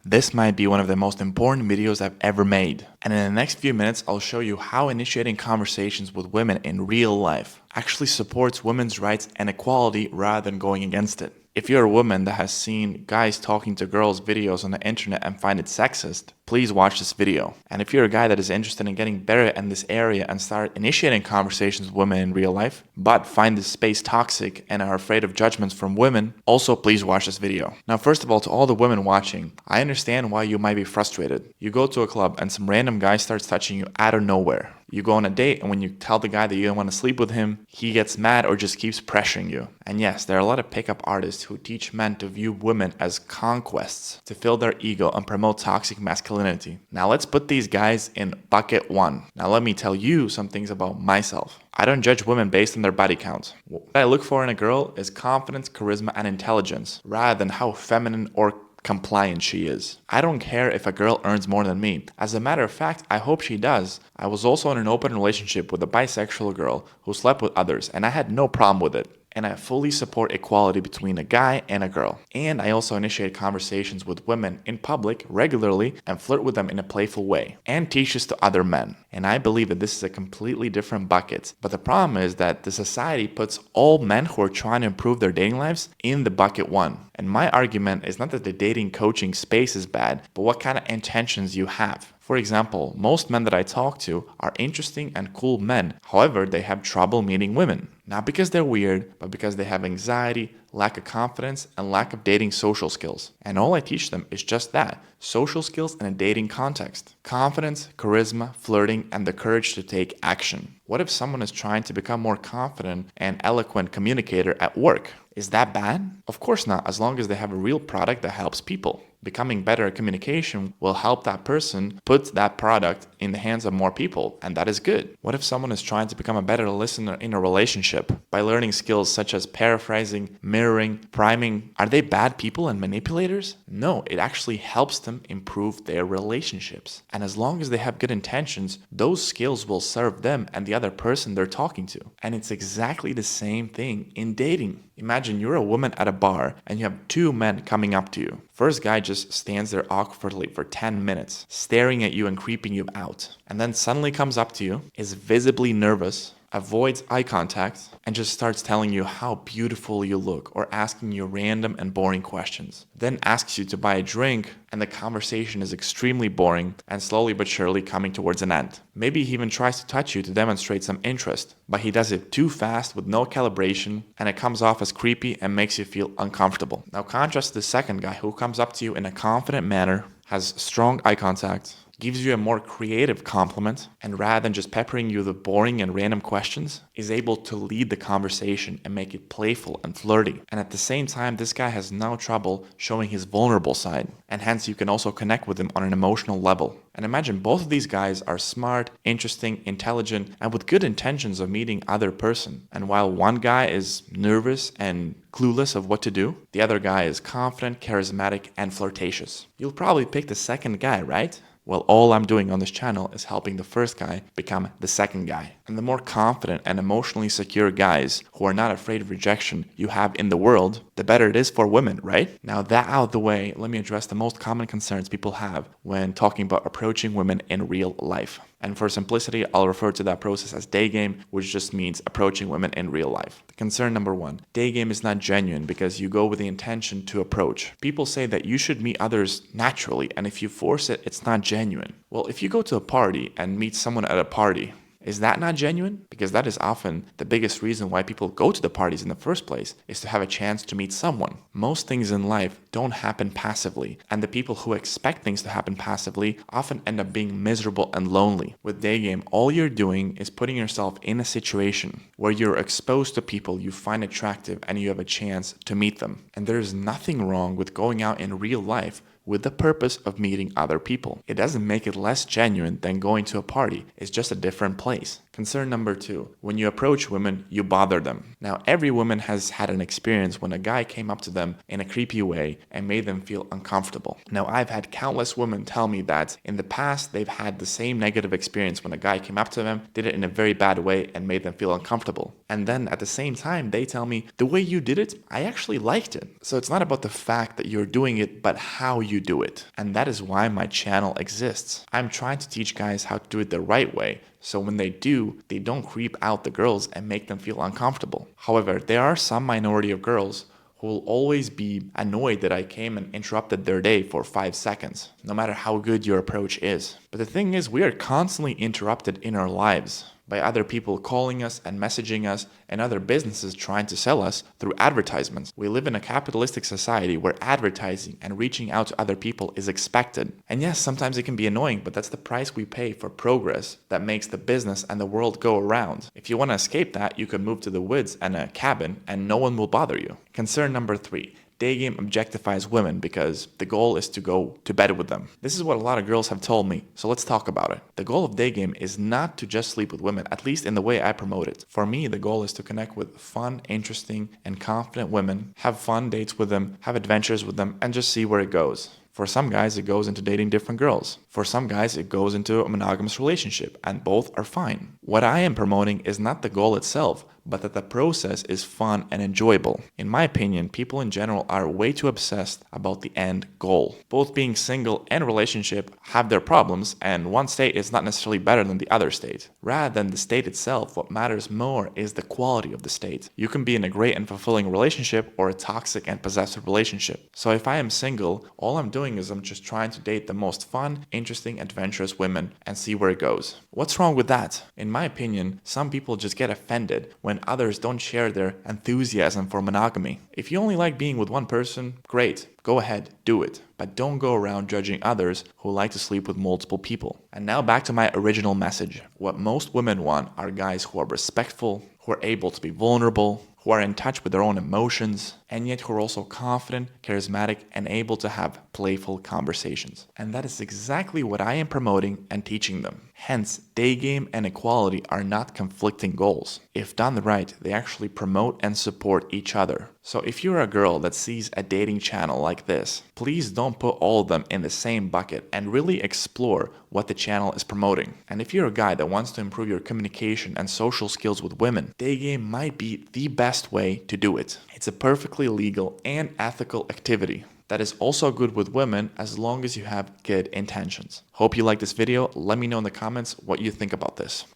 This might be one of the most important videos I've ever made. And in the next few minutes, I'll show you how initiating conversations with women in real life actually supports women's rights and equality rather than going against it. If you're a woman that has seen guys talking to girls videos on the internet and find it sexist, please watch this video. And if you're a guy that is interested in getting better in this area and start initiating conversations with women in real life, but find this space toxic and are afraid of judgments from women, also please watch this video. Now, first of all, to all the women watching, I understand why you might be frustrated. You go to a club and some random guy starts touching you out of nowhere. You go on a date, and when you tell the guy that you don't want to sleep with him, he gets mad or just keeps pressuring you. And yes, there are a lot of pickup artists who teach men to view women as conquests, to fill their ego and promote toxic masculinity. Now let's put these guys in bucket one. Now let me tell you some things about myself. I don't judge women based on their body count. What I look for in a girl is confidence, charisma, and intelligence, rather than how feminine or compliant she is. I don't care if a girl earns more than me. As a matter of fact, I hope she does. I was also in an open relationship with a bisexual girl who slept with others, and I had no problem with it. And I fully support equality between a guy and a girl. And I also initiate conversations with women in public regularly and flirt with them in a playful way, and teach this to other men. And I believe that this is a completely different bucket. But the problem is that the society puts all men who are trying to improve their dating lives in the bucket one. And my argument is not that the dating coaching space is bad, but what kind of intentions you have. For example, most men that I talk to are interesting and cool men. However, they have trouble meeting women. Not because they're weird, but because they have anxiety, lack of confidence, and lack of dating social skills. And all I teach them is just that, social skills in a dating context. Confidence, charisma, flirting, and the courage to take action. What if someone is trying to become more confident and eloquent communicator at work? Is that bad? Of course not, as long as they have a real product that helps people. Becoming better at communication will help that person put that product in the hands of more people, and that is good. What if someone is trying to become a better listener in a relationship by learning skills such as paraphrasing, mirroring, priming? Are they bad people and manipulators? No, it actually helps them improve their relationships. And as long as they have good intentions, those skills will serve them and the other person they're talking to. And it's exactly the same thing in dating. Imagine you're a woman at a bar and you have two men coming up to you. First guy just stands there awkwardly for 10 minutes, staring at you and creeping you out. And then suddenly comes up to you, is visibly nervous, avoids eye contact, and just starts telling you how beautiful you look or asking you random and boring questions. Then asks you to buy a drink, and the conversation is extremely boring and slowly but surely coming towards an end. Maybe he even tries to touch you to demonstrate some interest, but he does it too fast with no calibration, and it comes off as creepy and makes you feel uncomfortable. Now contrast the second guy who comes up to you in a confident manner, has strong eye contact, gives you a more creative compliment, and rather than just peppering you with boring and random questions, is able to lead the conversation and make it playful and flirty. And at the same time, this guy has no trouble showing his vulnerable side, and hence you can also connect with him on an emotional level. And imagine both of these guys are smart, interesting, intelligent, and with good intentions of meeting other person. And while one guy is nervous and clueless of what to do, the other guy is confident, charismatic, and flirtatious. You'll probably pick the second guy, right? Well, all I'm doing on this channel is helping the first guy become the second guy. And the more confident and emotionally secure guys who are not afraid of rejection you have in the world, the better it is for women, right? Now that out of the way, let me address the most common concerns people have when talking about approaching women in real life. And for simplicity, I'll refer to that process as Daygame, which just means approaching women in real life. Concern number one, Daygame is not genuine because you go with the intention to approach. People say that you should meet others naturally, and if you force it, it's not genuine. Well, if you go to a party and meet someone at a party, is that not genuine? Because that is often the biggest reason why people go to the parties in the first place, is to have a chance to meet someone. Most things in life don't happen passively, and the people who expect things to happen passively often end up being miserable and lonely. With Daygame, all you're doing is putting yourself in a situation where you're exposed to people you find attractive and you have a chance to meet them. And there's nothing wrong with going out in real life with the purpose of meeting other people. It doesn't make it less genuine than going to a party. It's just a different place. Concern number 2. When you approach women, you bother them. Now, every woman has had an experience when a guy came up to them in a creepy way and made them feel uncomfortable. Now, I've had countless women tell me that in the past they've had the same negative experience when a guy came up to them, did it in a very bad way, and made them feel uncomfortable. And then at the same time, they tell me, the way you did it, I actually liked it. So it's not about the fact that you're doing it, but how you do it. And that is why my channel exists. I'm trying to teach guys how to do it the right way, so when they do, they don't creep out the girls and make them feel uncomfortable. However, there are some minority of girls who will always be annoyed that I came and interrupted their day for 5 seconds, no matter how good your approach is. But the thing is, we are constantly interrupted in our lives by other people calling us and messaging us and other businesses trying to sell us through advertisements. We live in a capitalistic society where advertising and reaching out to other people is expected. And yes, sometimes it can be annoying, but that's the price we pay for progress that makes the business and the world go around. If you want to escape that, you can move to the woods and a cabin and no one will bother you. Concern number 3. Daygame objectifies women because the goal is to go to bed with them. This is what a lot of girls have told me, so let's talk about it. The goal of Daygame is not to just sleep with women, at least in the way I promote it. For me, the goal is to connect with fun, interesting, and confident women, have fun dates with them, have adventures with them, and just see where it goes. For some guys, it goes into dating different girls. For some guys, it goes into a monogamous relationship, and both are fine. What I am promoting is not the goal itself, but that the process is fun and enjoyable. In my opinion, people in general are way too obsessed about the end goal. Both being single and relationship have their problems, and one state is not necessarily better than the other state. Rather than the state itself, what matters more is the quality of the state. You can be in a great and fulfilling relationship or a toxic and possessive relationship. So if I am single, all I'm doing is I'm just trying to date the most fun, interesting, adventurous women and see where it goes. What's wrong with that? In my opinion, some people just get offended when others don't share their enthusiasm for monogamy. If you only like being with one person, great, go ahead, do it. But don't go around judging others who like to sleep with multiple people. And now back to my original message. What most women want are guys who are respectful, who are able to be vulnerable, who are in touch with their own emotions, and yet who are also confident, charismatic, and able to have playful conversations. And that is exactly what I am promoting and teaching them. Hence, Daygame and equality are not conflicting goals. If done right, they actually promote and support each other. So if you're a girl that sees a dating channel like this, please don't put all of them in the same bucket and really explore what the channel is promoting. And if you're a guy that wants to improve your communication and social skills with women, Daygame might be the best way to do it. It's a perfectly legal and ethical activity that is also good with women as long as you have good intentions. Hope you like this video. Let me know in the comments what you think about this.